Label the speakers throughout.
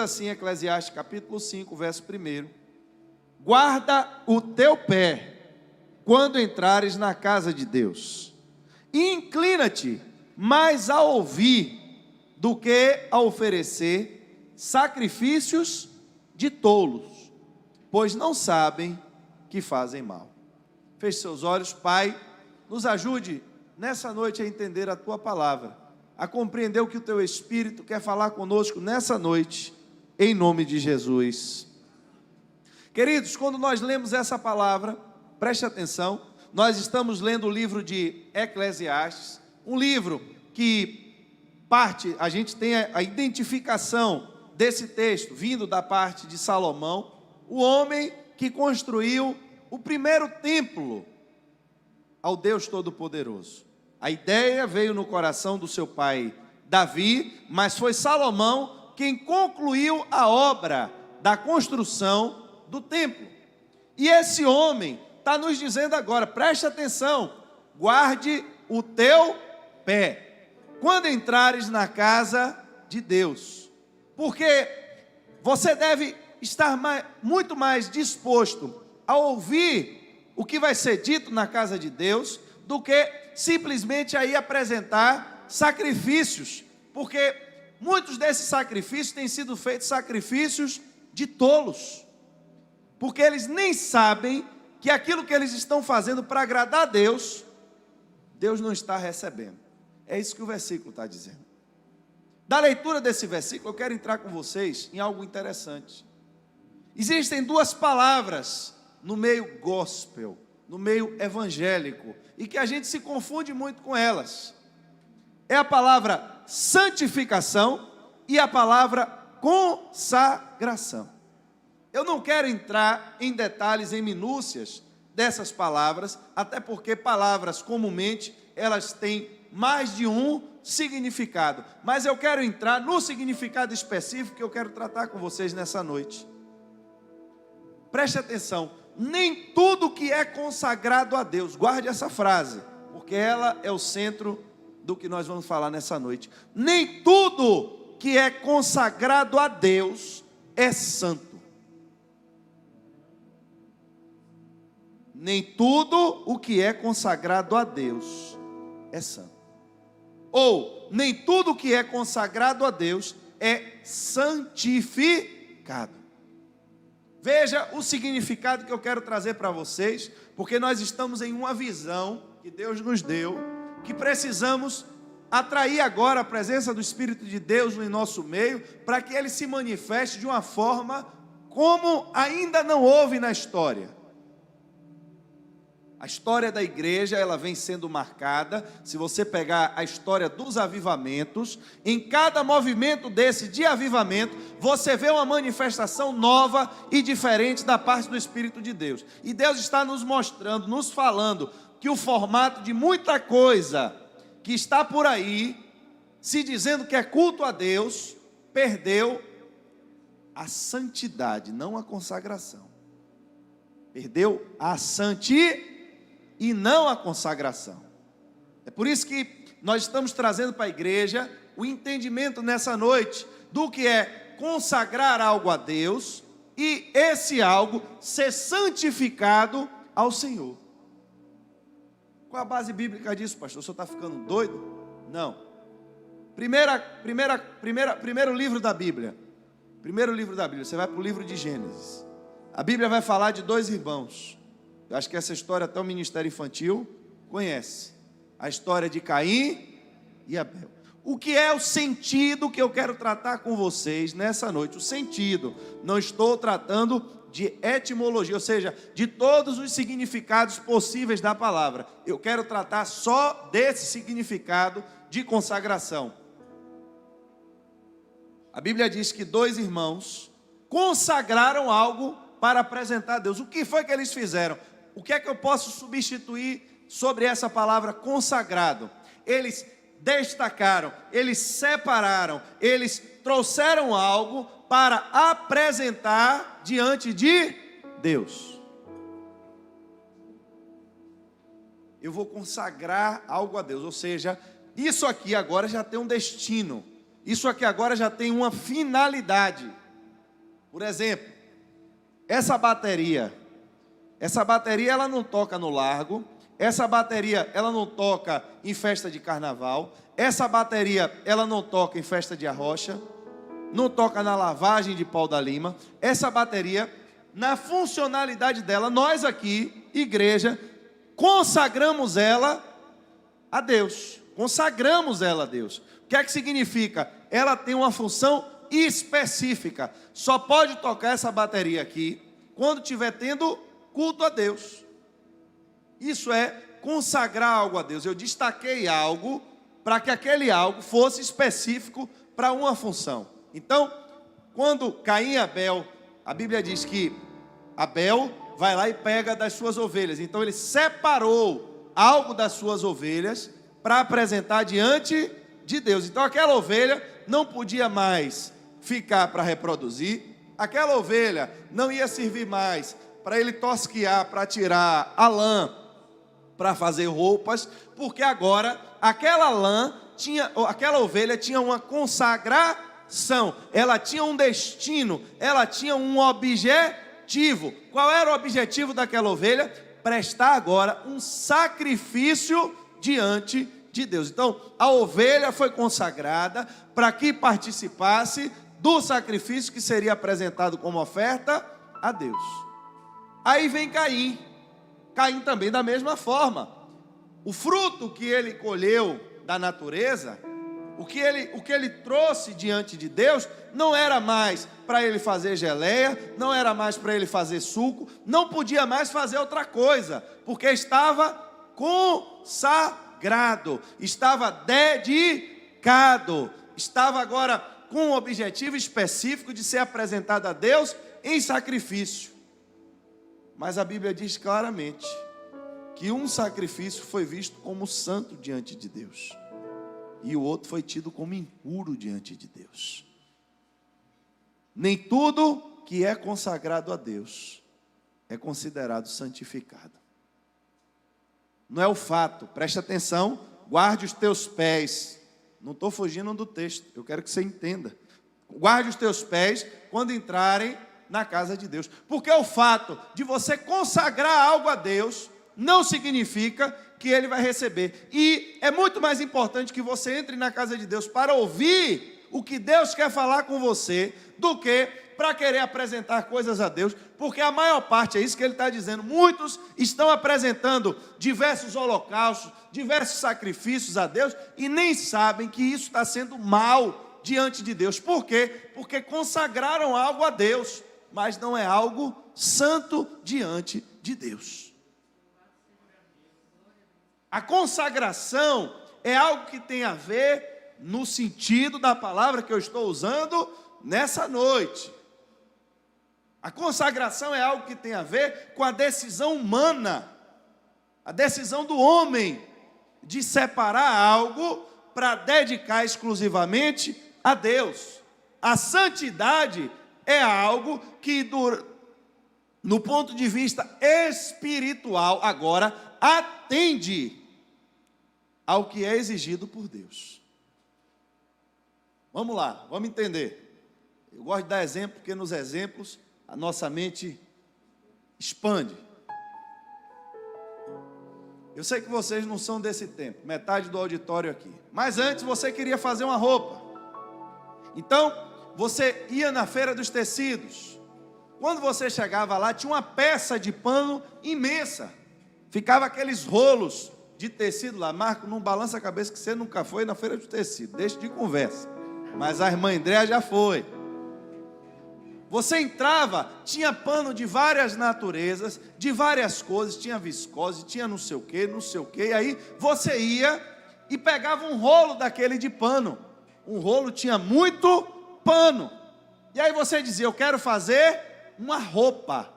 Speaker 1: Assim, Eclesiastes capítulo 5, verso 1: guarda o teu pé quando entrares na casa de Deus, e inclina-te mais a ouvir do que a oferecer sacrifícios de tolos, pois não sabem que fazem mal. Feche seus olhos. Pai, nos ajude nessa noite a entender a tua palavra, a compreender o que o teu Espírito quer falar conosco nessa noite, em nome de Jesus. Queridos, quando nós lemos essa palavra, preste atenção, nós estamos lendo o livro de Eclesiastes, um livro que a gente tem a identificação desse texto, vindo da parte de Salomão, o homem que construiu o primeiro templo ao Deus Todo-Poderoso. A ideia veio no coração do seu pai Davi, mas foi Salomão quem concluiu a obra da construção do templo. E esse homem está nos dizendo agora, preste atenção, guarde o teu pé quando entrares na casa de Deus, porque você deve estar muito mais disposto a ouvir o que vai ser dito na casa de Deus, do que simplesmente aí apresentar sacrifícios, porque muitos desses sacrifícios têm sido feitos sacrifícios de tolos, porque eles nem sabem que aquilo que eles estão fazendo para agradar a Deus, Deus não está recebendo. É isso que o versículo está dizendo. Da leitura desse versículo, eu quero entrar com vocês em algo interessante. Existem duas palavras no meio gospel, no meio evangélico, e que a gente se confunde muito com elas. É a palavra santificação e a palavra consagração. Eu não quero entrar em detalhes, em minúcias dessas palavras, até porque palavras comumente elas têm mais de um significado, mas eu quero entrar no significado específico que eu quero tratar com vocês nessa noite. Preste atenção, nem tudo que é consagrado a Deus, guarde essa frase, porque ela é o centro do que nós vamos falar nessa noite. Nem tudo que é consagrado a Deus é santo. Nem tudo o que é consagrado a Deus é santo. Ou, nem tudo o que é consagrado a Deus é santificado. Veja o significado que eu quero trazer para vocês, porque nós estamos em uma visão que Deus nos deu, que precisamos atrair agora a presença do Espírito de Deus em nosso meio, para que Ele se manifeste de uma forma como ainda não houve na história. A história da igreja, ela vem sendo marcada, se você pegar a história dos avivamentos, em cada movimento desse de avivamento, você vê uma manifestação nova e diferente da parte do Espírito de Deus. E Deus está nos mostrando, nos falando, que o formato de muita coisa que está por aí, se dizendo que é culto a Deus, perdeu a santidade, não a consagração. Perdeu a santidade e não a consagração. É por isso que nós estamos trazendo para a igreja o entendimento nessa noite do que é consagrar algo a Deus e esse algo ser santificado ao Senhor. Qual a base bíblica disso, pastor? O senhor está ficando doido? Não. Primeiro livro da Bíblia. Primeiro livro da Bíblia, você vai para o livro de Gênesis. A Bíblia vai falar de dois irmãos. Eu acho que essa história até o Ministério Infantil conhece. A história de Caim e Abel. O que é o sentido que eu quero tratar com vocês nessa noite? O sentido. Não estou tratando de etimologia, ou seja, de todos os significados possíveis da palavra. Eu quero tratar só desse significado de consagração. A Bíblia diz que dois irmãos consagraram algo para apresentar a Deus. O que foi que eles fizeram? O que é que eu posso substituir sobre essa palavra consagrado? Eles destacaram, eles separaram, eles trouxeram algo para apresentar diante de Deus. Eu vou consagrar algo a Deus, ou seja, isso aqui agora já tem um destino, isso aqui agora já tem uma finalidade. Por exemplo, essa bateria ela não toca no largo, essa bateria ela não toca em festa de carnaval, essa bateria ela não toca em festa de arrocha, não toca na lavagem de pau da lima. Essa bateria, na funcionalidade dela, nós aqui, igreja, consagramos ela a Deus. Consagramos ela a Deus. O que é que significa? Ela tem uma função específica. Só pode tocar essa bateria aqui quando estiver tendo culto a Deus. Isso é consagrar algo a Deus. Eu destaquei algo para que aquele algo fosse específico para uma função. Então, quando Caim e Abel, a Bíblia diz que Abel vai lá e pega das suas ovelhas. Então ele separou algo das suas ovelhas para apresentar diante de Deus. Então aquela ovelha não podia mais ficar para reproduzir, aquela ovelha não ia servir mais para ele tosquiar, para tirar a lã, para fazer roupas, porque agora aquela ovelha tinha uma consagração, ela tinha um destino, ela tinha um objetivo. Qual era o objetivo daquela ovelha? Prestar agora um sacrifício diante de Deus. Então, a ovelha foi consagrada para que participasse do sacrifício que seria apresentado como oferta a Deus. Aí vem Caim. Caim também da mesma forma. O fruto que ele colheu da natureza, o que ele trouxe diante de Deus, não era mais para ele fazer geleia, não era mais para ele fazer suco, não podia mais fazer outra coisa, porque estava consagrado, estava dedicado, estava agora com um objetivo específico de ser apresentado a Deus em sacrifício. Mas a Bíblia diz claramente que um sacrifício foi visto como santo diante de Deus, e o outro foi tido como impuro diante de Deus. Nem tudo que é consagrado a Deus é considerado santificado. Não é o fato, preste atenção, guarde os teus pés. Não estou fugindo do texto, eu quero que você entenda. Guarde os teus pés quando entrarem na casa de Deus. Porque o fato de você consagrar algo a Deus não significa que Ele vai receber. E é muito mais importante que você entre na casa de Deus para ouvir o que Deus quer falar com você, do que para querer apresentar coisas a Deus, porque a maior parte, é isso que ele está dizendo, muitos estão apresentando diversos holocaustos, diversos sacrifícios a Deus, e nem sabem que isso está sendo mal diante de Deus. Por quê? Porque consagraram algo a Deus, mas não é algo santo diante de Deus. A consagração é algo que tem a ver no sentido da palavra que eu estou usando nessa noite. A consagração é algo que tem a ver com a decisão humana, a decisão do homem de separar algo para dedicar exclusivamente a Deus. A santidade é algo que, no ponto de vista espiritual, agora atende ao que é exigido por Deus. Vamos lá, vamos entender. Eu gosto de dar exemplo, porque nos exemplos a nossa mente expande. Eu sei que vocês não são desse tempo, metade do auditório aqui. Mas antes você queria fazer uma roupa. Então, você ia na feira dos tecidos. Quando você chegava lá, tinha uma peça de pano imensa. Ficava aqueles rolos de tecido lá. Marco, não balança a cabeça que você nunca foi na feira de tecido. Deixa de conversa. Mas a irmã Andréa já foi. Você entrava, tinha pano de várias naturezas, de várias cores, tinha viscose, tinha não sei o que, e aí você ia e pegava um rolo daquele de pano. Um rolo tinha muito pano. E aí você dizia, eu quero fazer uma roupa.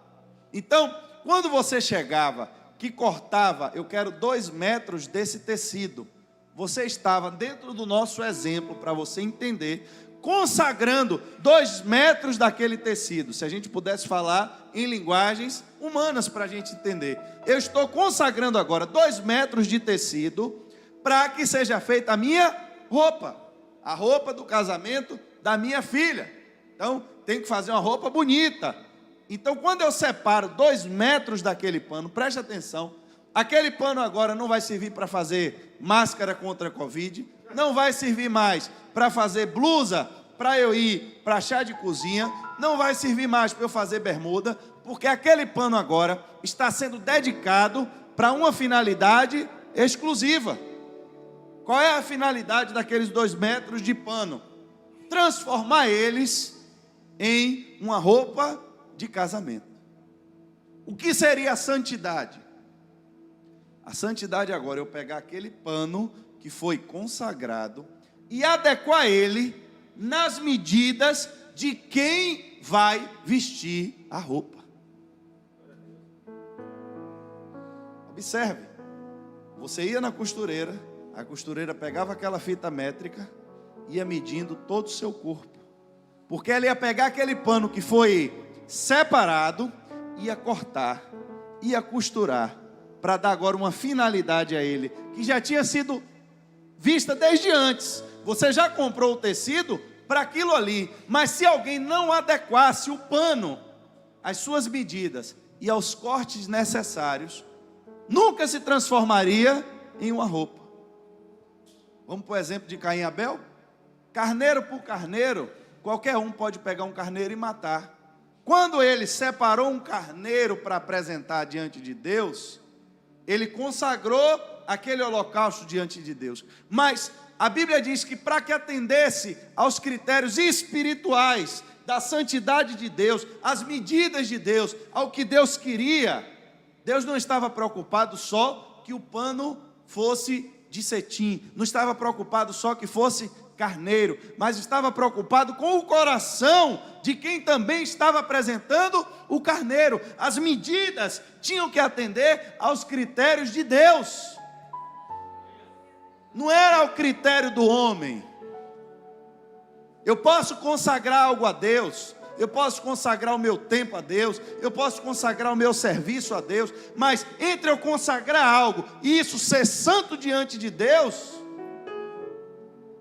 Speaker 1: Então, quando você chegava, que cortava, eu quero 2 metros desse tecido, você estava dentro do nosso exemplo, para você entender, consagrando 2 metros daquele tecido. Se a gente pudesse falar em linguagens humanas para a gente entender, eu estou consagrando agora 2 metros de tecido para que seja feita a minha roupa, a roupa do casamento da minha filha. Então, tem que fazer uma roupa bonita. Então, quando eu separo 2 metros daquele pano, preste atenção, aquele pano agora não vai servir para fazer máscara contra a Covid, não vai servir mais para fazer blusa, para eu ir para chá de cozinha, não vai servir mais para eu fazer bermuda, porque aquele pano agora está sendo dedicado para uma finalidade exclusiva. Qual é a finalidade daqueles 2 metros de pano? Transformar eles em uma roupa de casamento. O que seria a santidade? A santidade agora é eu pegar aquele pano que foi consagrado e adequar ele nas medidas de quem vai vestir a roupa. Observe, você ia na costureira, a costureira pegava aquela fita métrica, ia medindo todo o seu corpo, porque ela ia pegar aquele pano que foi separado, ia cortar, ia costurar, para dar agora uma finalidade a ele, que já tinha sido vista desde antes. Você já comprou o tecido para aquilo ali, mas se alguém não adequasse o pano às suas medidas e aos cortes necessários, nunca se transformaria em uma roupa. Vamos para o exemplo de Caim e Abel? Carneiro por carneiro, qualquer um pode pegar um carneiro e matar. Quando ele separou um carneiro para apresentar diante de Deus, ele consagrou aquele holocausto diante de Deus. Mas a Bíblia diz que para que atendesse aos critérios espirituais da santidade de Deus, às medidas de Deus, ao que Deus queria, Deus não estava preocupado só que o pano fosse de cetim, não estava preocupado só que fosse carneiro, mas estava preocupado com o coração de quem também estava apresentando o carneiro. As medidas tinham que atender aos critérios de Deus, não era o critério do homem. Eu posso consagrar algo a Deus, eu posso consagrar o meu tempo a Deus, eu posso consagrar o meu serviço a Deus, mas entre eu consagrar algo e isso ser santo diante de Deus,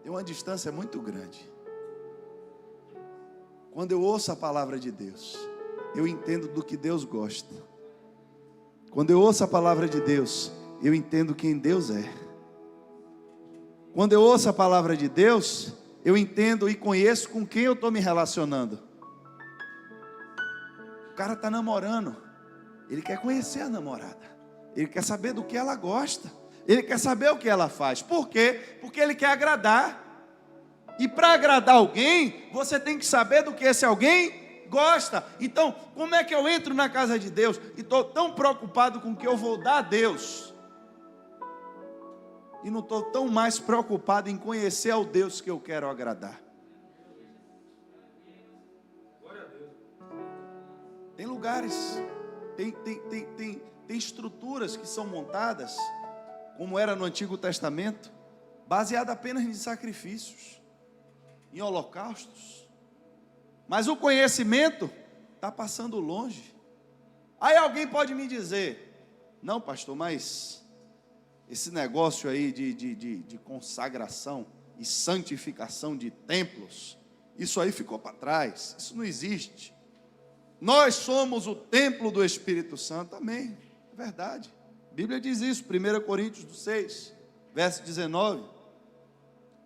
Speaker 1: tem uma distância muito grande. Quando eu ouço a palavra de Deus, eu entendo do que Deus gosta. Quando eu ouço a palavra de Deus, eu entendo quem Deus é. Quando eu ouço a palavra de Deus, eu entendo e conheço com quem eu estou me relacionando. O cara está namorando, ele quer conhecer a namorada, ele quer saber do que ela gosta, ele quer saber o que ela faz. Por quê? Porque ele quer agradar. E para agradar alguém, você tem que saber do que esse alguém gosta. Então, como é que eu entro na casa de Deus e estou tão preocupado com o que eu vou dar a Deus, e não estou tão mais preocupado em conhecer ao Deus que eu quero agradar? Tem lugares, tem estruturas que são montadas, como era no Antigo Testamento, baseada apenas em sacrifícios, em holocaustos, mas o conhecimento está passando longe. Aí alguém pode me dizer: não, pastor, mas esse negócio aí de consagração e santificação de templos, isso aí ficou para trás, isso não existe. Nós somos o templo do Espírito Santo. Amém, é verdade. A Bíblia diz isso, 1 Coríntios 6, verso 19.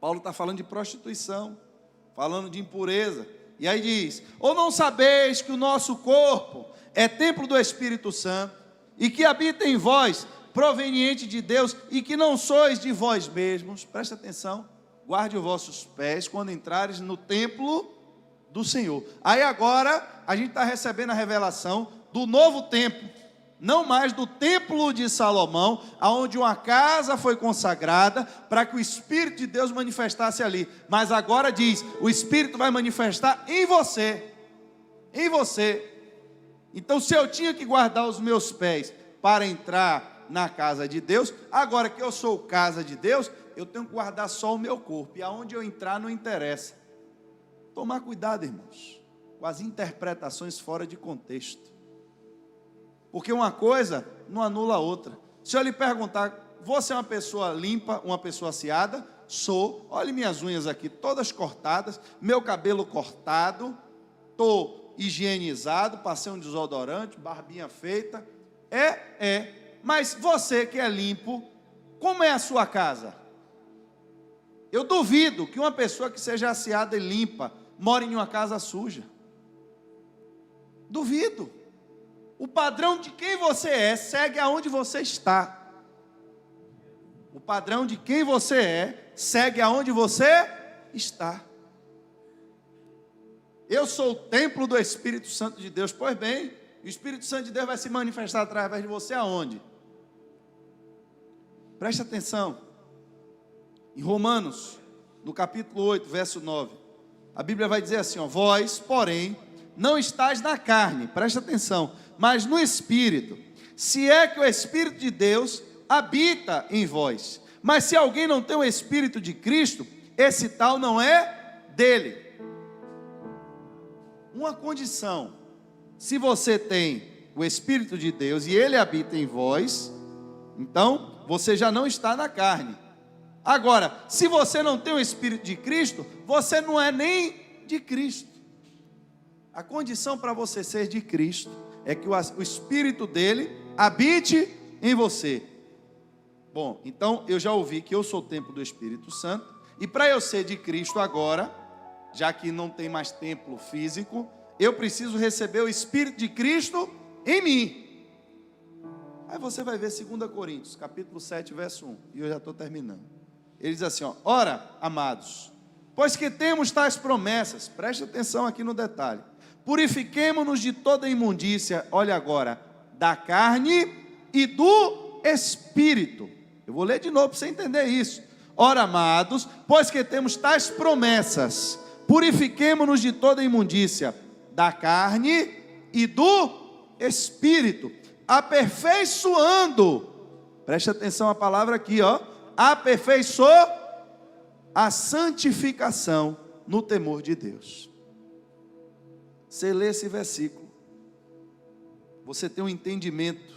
Speaker 1: Paulo está falando de prostituição, falando de impureza. E aí diz: ou não sabeis que o nosso corpo é templo do Espírito Santo, e que habita em vós, proveniente de Deus, e que não sois de vós mesmos? Presta atenção. Guarde os vossos pés quando entrares no templo do Senhor. Aí agora a gente está recebendo a revelação do novo templo, não mais do templo de Salomão, aonde uma casa foi consagrada para que o Espírito de Deus manifestasse ali, mas agora diz: o Espírito vai manifestar em você, em você. Então, se eu tinha que guardar os meus pés para entrar na casa de Deus, agora que eu sou casa de Deus, eu tenho que guardar só o meu corpo, e aonde eu entrar não interessa. Tomar cuidado, irmãos, com as interpretações fora de contexto, porque uma coisa não anula a outra. Se eu lhe perguntar: você é uma pessoa limpa, uma pessoa aseada? Sou. Olhe minhas unhas aqui, todas cortadas, meu cabelo cortado, estou higienizado, passei um desodorante, barbinha feita. Mas você que é limpo, como é a sua casa? Eu duvido que uma pessoa que seja asseada e limpa more em uma casa suja. Duvido. O padrão de quem você é segue aonde você está. O padrão de quem você é segue aonde você está. Eu sou o templo do Espírito Santo de Deus. Pois bem, o Espírito Santo de Deus vai se manifestar através de você aonde? Preste atenção. Em Romanos, no capítulo 8, verso 9, a Bíblia vai dizer assim, vós, porém, não estáis na carne, preste atenção, mas no Espírito, se é que o Espírito de Deus habita em vós. Mas se alguém não tem o Espírito de Cristo, esse tal não é dele. Uma condição, se você tem o Espírito de Deus e ele habita em vós, então você já não está na carne. Agora, se você não tem o Espírito de Cristo, você não é nem de Cristo. A condição para você ser de Cristo é que o Espírito dele habite em você. Bom, então eu já ouvi que eu sou o templo do Espírito Santo, e para eu ser de Cristo agora, já que não tem mais templo físico, eu preciso receber o Espírito de Cristo em mim. Aí você vai ver 2 Coríntios, capítulo 7, verso 1, e eu já estou terminando. Ele diz assim, ora, amados, pois que temos tais promessas, preste atenção aqui no detalhe, purifiquemo-nos de toda imundícia, olha agora, da carne e do Espírito. Eu vou ler de novo para você entender isso. Ora, amados, pois que temos tais promessas, purifiquemo-nos de toda imundícia, da carne e do Espírito, aperfeiçoando, preste atenção à palavra aqui, aperfeiçoou a santificação no temor de Deus. Você lê esse versículo, você tem um entendimento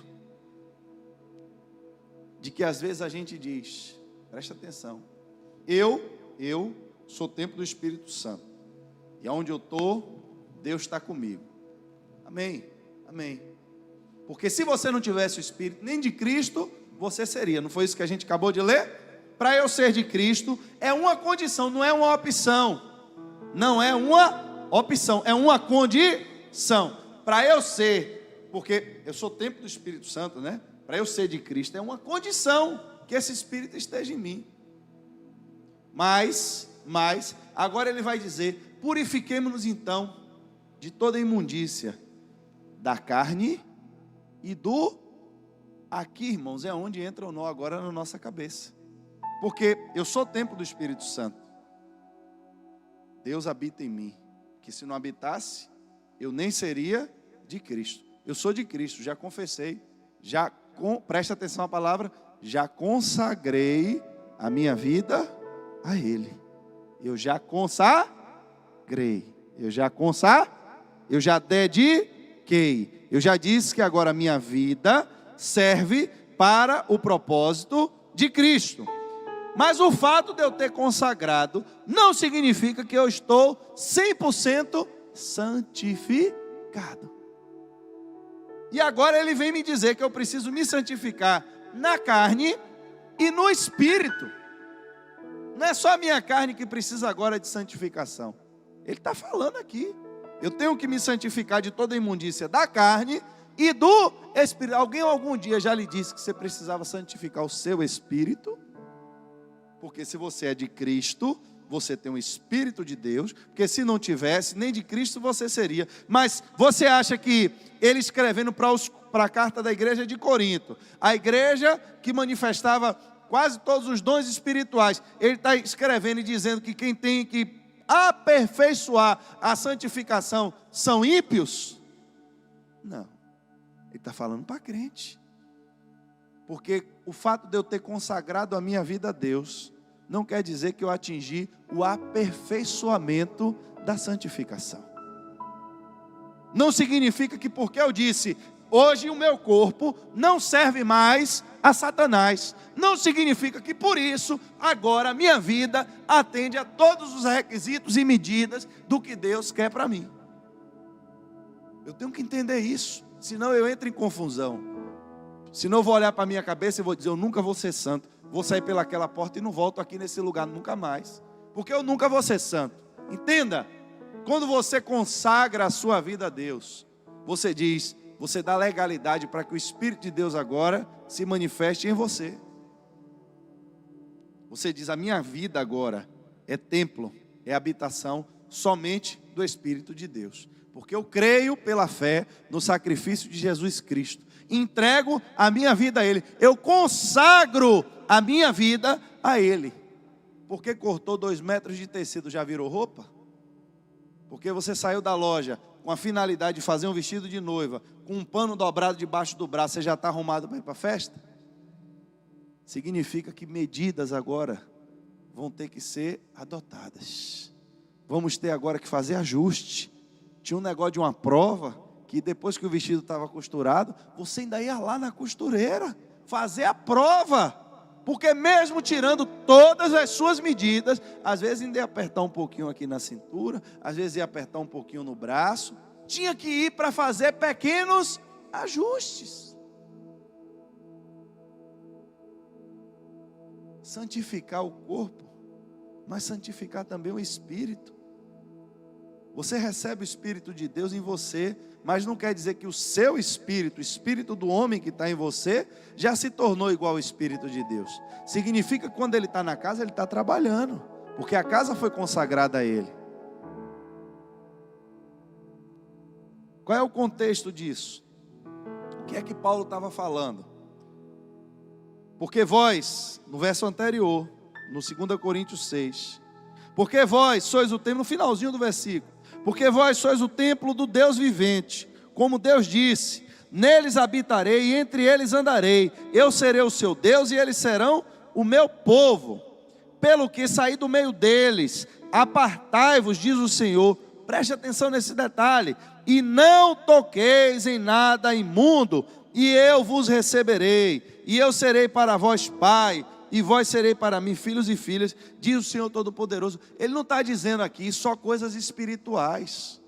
Speaker 1: de que às vezes a gente diz, preste atenção, eu sou o templo do Espírito Santo, e aonde eu estou, Deus está comigo. Amém, amém. Porque se você não tivesse o Espírito nem de Cristo, você seria. Não foi isso que a gente acabou de ler? Para eu ser de Cristo, é uma condição, não é uma opção. Não é uma opção, é uma condição. Para eu ser, porque eu sou templo do Espírito Santo, né? Para eu ser de Cristo, é uma condição que esse Espírito esteja em mim. Mas, agora ele vai dizer, purifiquemo-nos então de toda imundícia da carne e do... Aqui, irmãos, é onde entra o nó agora na nossa cabeça. Porque eu sou templo do Espírito Santo. Deus habita em mim. Que se não habitasse, eu nem seria de Cristo. Eu sou de Cristo, já confessei. Preste atenção à palavra. Já consagrei a minha vida a Ele. Eu já consagrei. Eu já dediquei. Eu já disse que agora a minha vida serve para o propósito de Cristo. Mas o fato de eu ter consagrado não significa que eu estou 100% santificado. E agora ele vem me dizer que eu preciso me santificar na carne e no Espírito. Não é só a minha carne que precisa agora de santificação. Ele está falando aqui. Eu tenho que me santificar de toda a imundícia da carne e do Espírito. Alguém algum dia já lhe disse que você precisava santificar o seu Espírito? Porque se você é de Cristo, você tem o Espírito de Deus. Porque se não tivesse, nem de Cristo você seria. Mas você acha que ele escrevendo para a carta da igreja de Corinto, a igreja que manifestava quase todos os dons espirituais, ele está escrevendo e dizendo que quem tem que aperfeiçoar a santificação são ímpios? Não, ele está falando para crente. Porque o fato de eu ter consagrado a minha vida a Deus não quer dizer que eu atingi o aperfeiçoamento da santificação. Não significa que porque eu disse, hoje o meu corpo não serve mais a Satanás, não significa que por isso agora a minha vida atende a todos os requisitos e medidas do que Deus quer para mim. Eu tenho que entender isso, senão eu entro em confusão. Senão eu vou olhar para a minha cabeça e vou dizer, eu nunca vou ser santo. Vou sair pelaquela porta e não volto aqui nesse lugar nunca mais. Porque eu nunca vou ser santo. Entenda, quando você consagra a sua vida a Deus, você diz, você dá legalidade para que o Espírito de Deus agora se manifeste em você. Você diz, a minha vida agora é templo, é habitação somente do Espírito de Deus. Porque eu creio pela fé no sacrifício de Jesus Cristo. Entrego a minha vida a Ele. Eu consagro a minha vida a Ele. Porque cortou 2 metros de tecido, já virou roupa? Porque você saiu da loja com a finalidade de fazer um vestido de noiva, com um pano dobrado debaixo do braço, você já está arrumado para ir para a festa? Significa que medidas agora vão ter que ser adotadas. Vamos ter agora que fazer ajuste. Tinha um negócio de uma prova, que depois que o vestido estava costurado, você ainda ia lá na costureira, fazer a prova. Porque mesmo tirando todas as suas medidas, às vezes ainda ia apertar um pouquinho aqui na cintura, às vezes ia apertar um pouquinho no braço, tinha que ir para fazer pequenos ajustes. Santificar o corpo, mas santificar também o espírito. Você recebe o Espírito de Deus em você, mas não quer dizer que o seu espírito, o espírito do homem que está em você, já se tornou igual ao Espírito de Deus. Significa que quando ele está na casa, ele está trabalhando, porque a casa foi consagrada a ele. Qual é o contexto disso? O que é que Paulo estava falando? Porque vós, no verso anterior, no 2 Coríntios 6, porque vós sois o templo, no finalzinho do versículo, porque vós sois o templo do Deus vivente, como Deus disse, neles habitarei e entre eles andarei, eu serei o seu Deus e eles serão o meu povo, pelo que saí do meio deles, apartai-vos, diz o Senhor. Preste atenção nesse detalhe, e não toqueis em nada imundo, e eu vos receberei, e eu serei para vós pai, e vós serei para mim filhos e filhas, diz o Senhor Todo-Poderoso. Ele não está dizendo aqui só coisas espirituais.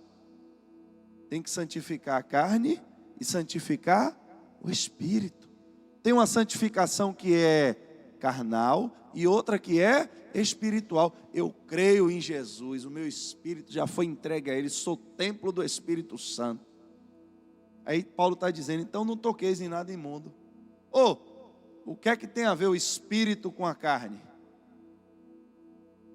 Speaker 1: Tem que santificar a carne e santificar o espírito. Tem uma santificação que é carnal e outra que é espiritual. Eu creio em Jesus, o meu espírito já foi entregue a Ele, sou templo do Espírito Santo. Aí Paulo está dizendo, então não toqueis em nada imundo. O que é que tem a ver o espírito com a carne?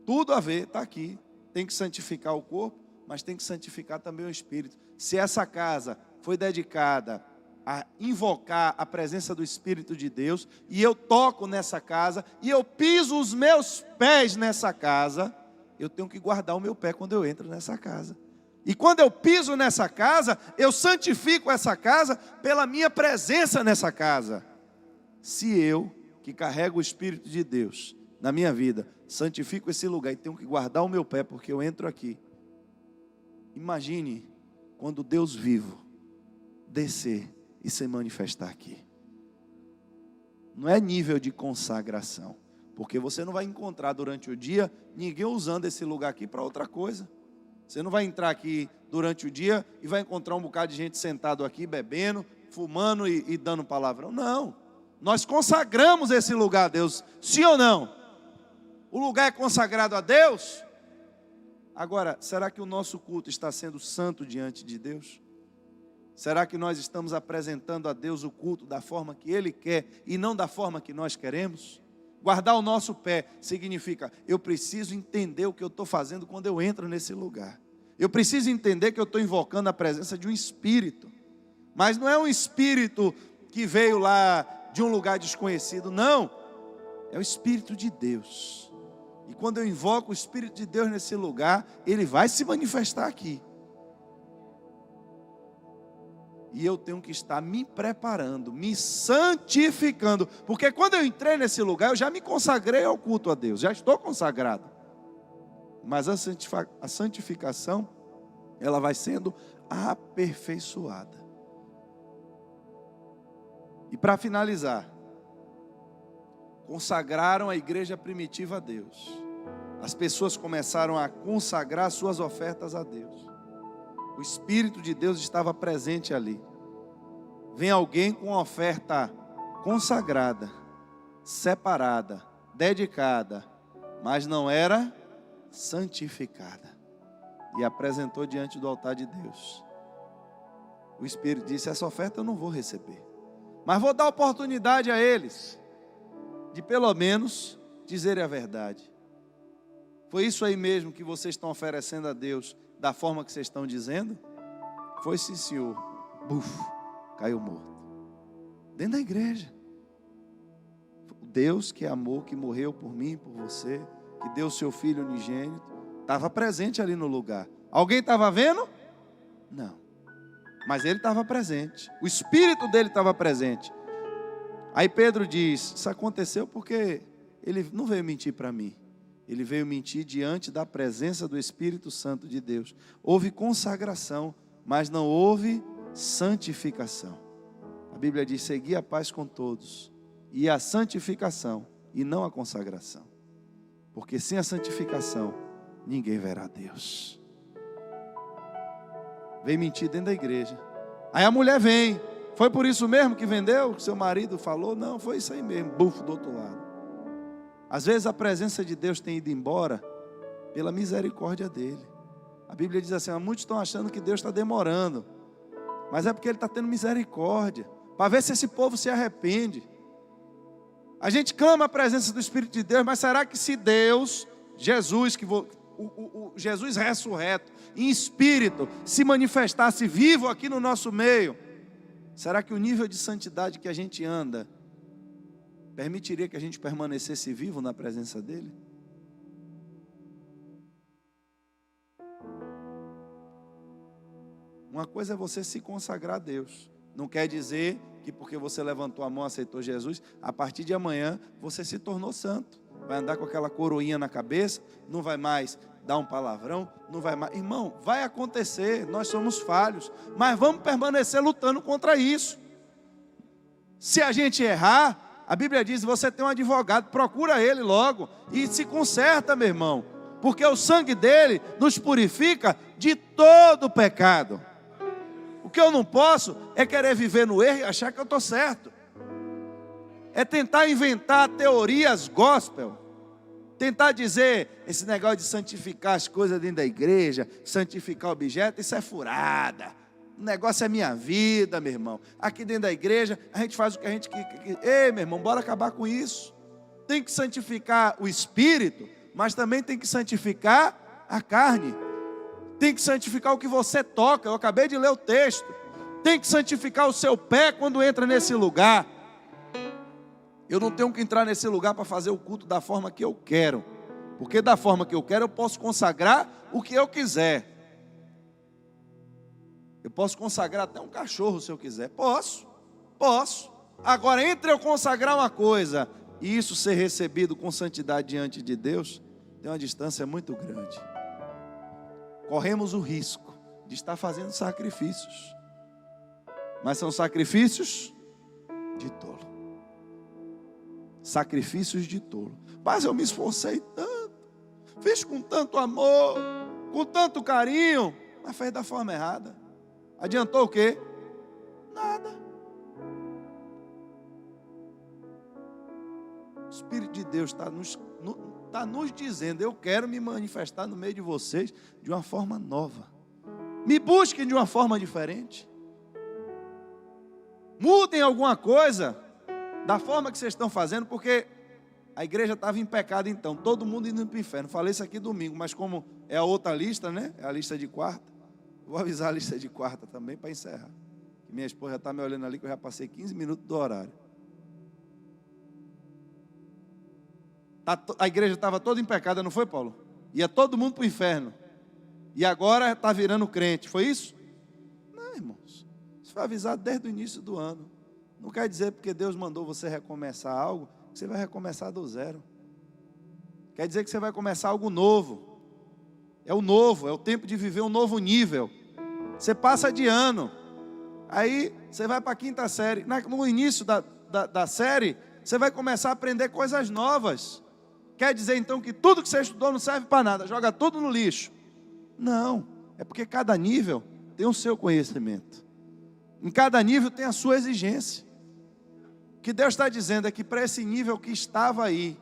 Speaker 1: Tudo a ver, está aqui. Tem que santificar o corpo, mas tem que santificar também o espírito. Se essa casa foi dedicada a invocar a presença do Espírito de Deus, e eu toco nessa casa, e eu piso os meus pés nessa casa, eu tenho que guardar o meu pé quando eu entro nessa casa. E quando eu piso nessa casa, eu santifico essa casa pela minha presença nessa casa. Se eu, que carrego o Espírito de Deus na minha vida, santifico esse lugar e tenho que guardar o meu pé porque eu entro aqui. Imagine quando Deus vivo descer e se manifestar aqui. Não é nível de consagração, porque você não vai encontrar durante o dia ninguém usando esse lugar aqui para outra coisa. Você não vai entrar aqui durante o dia e vai encontrar um bocado de gente sentado aqui, bebendo, fumando e dando palavrão. Não. Nós consagramos esse lugar a Deus, sim ou não? O lugar é consagrado a Deus? Agora, será que o nosso culto está sendo santo diante de Deus? Será que nós estamos apresentando a Deus o culto da forma que Ele quer e não da forma que nós queremos? Guardar o nosso pé significa, eu preciso entender o que eu estou fazendo quando eu entro nesse lugar. Eu preciso entender que eu estou invocando a presença de um Espírito. Mas não é um Espírito que veio lá de um lugar desconhecido, não. É o Espírito de Deus. E quando eu invoco o Espírito de Deus nesse lugar, Ele vai se manifestar aqui. E eu tenho que estar me preparando, me santificando. Porque quando eu entrei nesse lugar, eu já me consagrei ao culto a Deus. Já estou consagrado. Mas a santificação, ela vai sendo aperfeiçoada. E para finalizar, consagraram a igreja primitiva a Deus. As pessoas começaram a consagrar suas ofertas a Deus. O Espírito de Deus estava presente ali. Vem alguém com uma oferta consagrada, separada, dedicada, mas não era santificada. E apresentou diante do altar de Deus. O Espírito disse: essa oferta eu não vou receber, mas vou dar oportunidade a eles de pelo menos dizerem a verdade. Foi isso aí mesmo que vocês estão oferecendo a Deus, da forma que vocês estão dizendo? Foi sim, senhor. Buf, caiu morto. Dentro da igreja. O Deus que amou, que morreu por mim e por você, que deu o seu Filho unigênito, estava presente ali no lugar. Alguém estava vendo? Não. Mas ele estava presente. O Espírito dele estava presente. Aí Pedro diz: isso aconteceu porque ele não veio mentir para mim. Ele veio mentir diante da presença do Espírito Santo de Deus. Houve consagração, mas não houve santificação. A Bíblia diz: segui a paz com todos, e a santificação, e não a consagração. Porque sem a santificação, ninguém verá Deus. Vem mentir dentro da igreja. Aí a mulher vem: foi por isso mesmo que vendeu? Seu marido falou? Não, foi isso aí mesmo. Bufo do outro lado. Às vezes a presença de Deus tem ido embora pela misericórdia dele. A Bíblia diz assim: muitos estão achando que Deus está demorando, mas é porque Ele está tendo misericórdia, para ver se esse povo se arrepende. A gente clama a presença do Espírito de Deus, mas será que se Deus, Jesus, Jesus ressurreto, em espírito, se manifestasse vivo aqui no nosso meio, será que o nível de santidade que a gente anda permitiria que a gente permanecesse vivo na presença dele? Uma coisa é você se consagrar a Deus. Não quer dizer que porque você levantou a mão e aceitou Jesus, a partir de amanhã você se tornou santo. Vai andar com aquela coroinha na cabeça, não vai mais dar um palavrão, não vai mais. Irmão, vai acontecer, nós somos falhos, mas vamos permanecer lutando contra isso. Se a gente errar, a Bíblia diz: você tem um advogado, procura ele logo e se conserta, meu irmão, porque o sangue dele nos purifica de todo pecado. O que eu não posso é querer viver no erro e achar que eu estou certo. É tentar inventar teorias gospel, tentar dizer esse negócio de santificar as coisas dentro da igreja, santificar objeto, isso é furada. O negócio é minha vida, meu irmão. Aqui dentro da igreja, a gente faz o que a gente quer. Ei, meu irmão, bora acabar com isso. Tem que santificar o espírito, mas também tem que santificar a carne. Tem que santificar o que você toca. Eu acabei de ler o texto. Tem que santificar o seu pé quando entra nesse lugar. Eu não tenho que entrar nesse lugar para fazer o culto da forma que eu quero. Porque da forma que eu quero, eu posso consagrar o que eu quiser. Eu posso consagrar até um cachorro se eu quiser. Posso. Agora, entre eu consagrar uma coisa e isso ser recebido com santidade diante de Deus, tem uma distância muito grande. Corremos o risco de estar fazendo sacrifícios. Mas são sacrifícios de tolo. Sacrifícios de tolo. Mas eu me esforcei tanto, fiz com tanto amor, com tanto carinho, mas fez da forma errada. Adiantou o quê? Nada. O Espírito de Deus está nos dizendo: eu quero me manifestar no meio de vocês de uma forma nova. Me busquem de uma forma diferente. Mudem alguma coisa da forma que vocês estão fazendo, porque a igreja estava em pecado então, todo mundo indo para o inferno. Falei isso aqui domingo, mas como é a outra lista, né? É a lista de quarta. Vou avisar a lista de quarta também para encerrar. Que minha esposa já está me olhando ali, que eu já passei 15 minutos do horário. A igreja estava toda em pecado, não foi, Paulo? Ia todo mundo para o inferno. E agora está virando crente, foi isso? Não, irmãos. Isso foi avisado desde o início do ano. Não quer dizer porque Deus mandou você recomeçar algo, que você vai recomeçar do zero. Quer dizer que você vai começar algo novo. É o novo, é o tempo de viver um novo nível. Você passa de ano, aí você vai para a quinta série. No início da série, você vai começar a aprender coisas novas. Quer dizer então que tudo que você estudou não serve para nada, joga tudo no lixo. Não, é porque cada nível tem o seu conhecimento. Em cada nível tem a sua exigência. O que Deus está dizendo é que para esse nível que estava aí,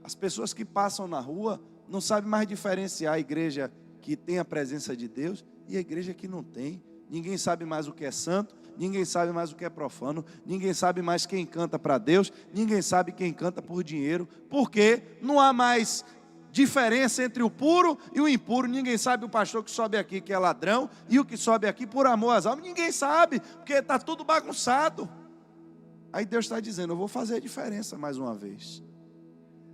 Speaker 1: as pessoas que passam na rua não sabem mais diferenciar a igreja que tem a presença de Deus e a igreja que não tem. Ninguém sabe mais o que é santo, ninguém sabe mais o que é profano, ninguém sabe mais quem canta para Deus, ninguém sabe quem canta por dinheiro, porque não há mais diferença entre o puro e o impuro. Ninguém sabe o pastor que sobe aqui que é ladrão e o que sobe aqui por amor às almas. Ninguém sabe, porque está tudo bagunçado. Aí Deus está dizendo, eu vou fazer a diferença mais uma vez.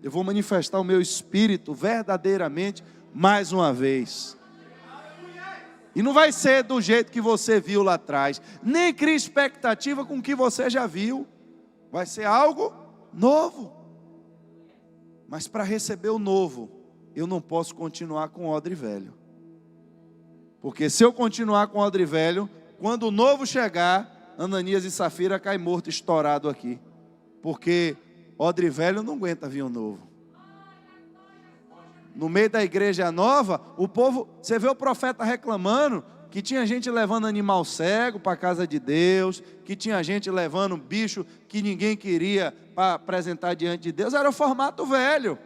Speaker 1: Eu vou manifestar o meu espírito verdadeiramente mais uma vez. E não vai ser do jeito que você viu lá atrás. Nem crie expectativa com o que você já viu. Vai ser algo novo. Mas para receber o novo, eu não posso continuar com o odre velho. Porque se eu continuar com o odre velho, quando o novo chegar, Ananias e Safira caem morto, estourado aqui. Porque odre velho não aguenta vinho novo. No meio da igreja nova, o povo, você vê o profeta reclamando que tinha gente levando animal cego para a casa de Deus, que tinha gente levando bicho que ninguém queria para apresentar diante de Deus. Era o formato velho.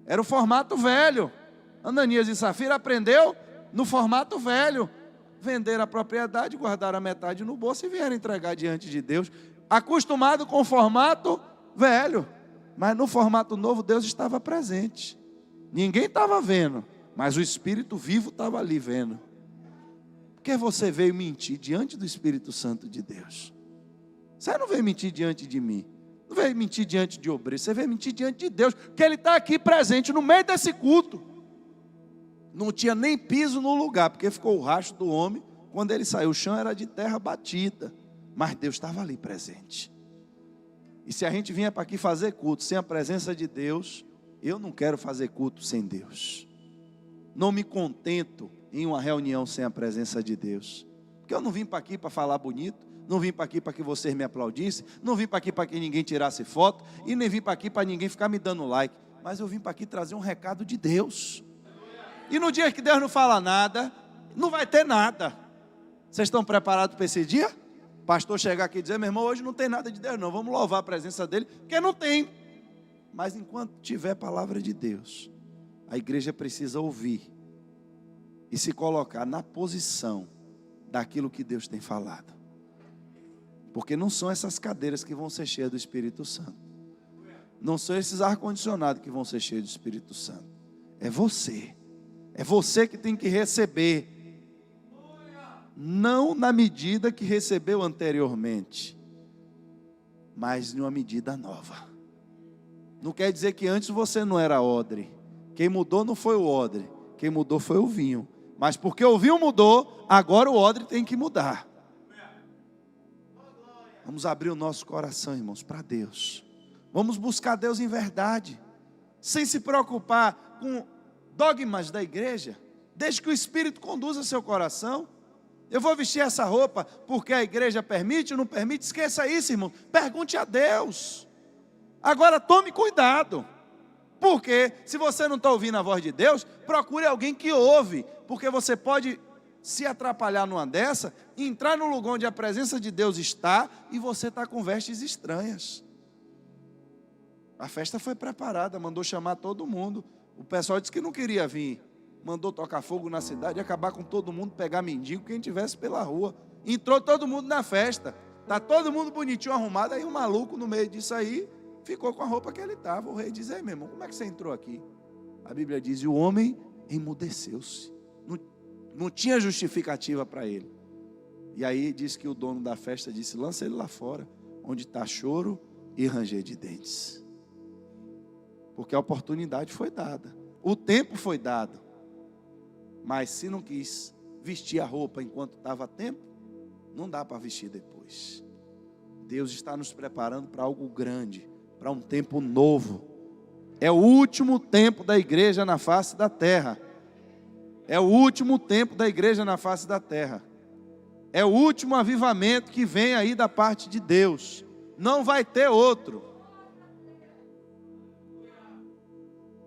Speaker 1: Era o formato velho. Ananias e Safira aprendeu no formato velho. Venderam a propriedade, guardaram a metade no bolso e vieram entregar diante de Deus. Acostumado com o formato velho. Mas no formato novo Deus estava presente. Ninguém estava vendo, mas o Espírito vivo estava ali vendo. Porque você veio mentir diante do Espírito Santo de Deus. Você não veio mentir diante de mim, não veio mentir diante de obreiro, você veio mentir diante de Deus, porque Ele está aqui presente no meio desse culto. Não tinha nem piso no lugar, porque ficou o rastro do homem, quando ele saiu, o chão era de terra batida, mas Deus estava ali presente. E se a gente vinha para aqui fazer culto sem a presença de Deus, eu não quero fazer culto sem Deus. Não me contento em uma reunião sem a presença de Deus. Porque eu não vim para aqui para falar bonito, não vim para aqui para que vocês me aplaudissem, não vim para aqui para que ninguém tirasse foto, e nem vim para aqui para ninguém ficar me dando like. Mas eu vim para aqui trazer um recado de Deus. E no dia que Deus não fala nada, não vai ter nada. Vocês estão preparados para esse dia? O pastor chegar aqui e dizer, meu irmão, hoje não tem nada de Deus não, vamos louvar a presença dele, porque não tem. Mas enquanto tiver palavra de Deus, a igreja precisa ouvir e se colocar na posição daquilo que Deus tem falado. Porque não são essas cadeiras que vão ser cheias do Espírito Santo. Não são esses ar-condicionados que vão ser cheios do Espírito Santo. É você. É você que tem que receber. Não na medida que recebeu anteriormente, mas em uma medida nova. Não quer dizer que antes você não era odre. Quem mudou não foi o odre. Quem mudou foi o vinho. Mas porque o vinho mudou, agora o odre tem que mudar. Vamos abrir o nosso coração, irmãos, para Deus. Vamos buscar Deus em verdade. Sem se preocupar com dogmas da igreja. Deixe que o Espírito conduza seu coração. Eu vou vestir essa roupa porque a igreja permite ou não permite? Esqueça isso, irmão. Pergunte a Deus. Agora tome cuidado, porque se você não está ouvindo a voz de Deus, procure alguém que ouve, porque você pode se atrapalhar numa dessa, entrar no lugar onde a presença de Deus está, e você está com vestes estranhas. A festa foi preparada, mandou chamar todo mundo, o pessoal disse que não queria vir, mandou tocar fogo na cidade, acabar com todo mundo, pegar mendigo, quem tivesse pela rua, entrou todo mundo na festa, está todo mundo bonitinho, arrumado, aí um maluco no meio disso aí, ficou com a roupa que ele estava. O rei diz, ei, meu irmão, como é que você entrou aqui? A Bíblia diz, e o homem emudeceu-se. Não tinha justificativa para ele. E aí diz que o dono da festa disse, lança ele lá fora, onde está choro e ranger de dentes. Porque a oportunidade foi dada. O tempo foi dado. Mas se não quis vestir a roupa enquanto estava a tempo, não dá para vestir depois. Deus está nos preparando para algo grande, para um tempo novo. É o último tempo da igreja na face da terra. É o último tempo da igreja na face da terra. É o último avivamento que vem aí da parte de Deus. Não vai ter outro.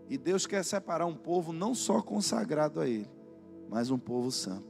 Speaker 1: E Deus quer separar um povo não só consagrado a Ele, mas um povo santo.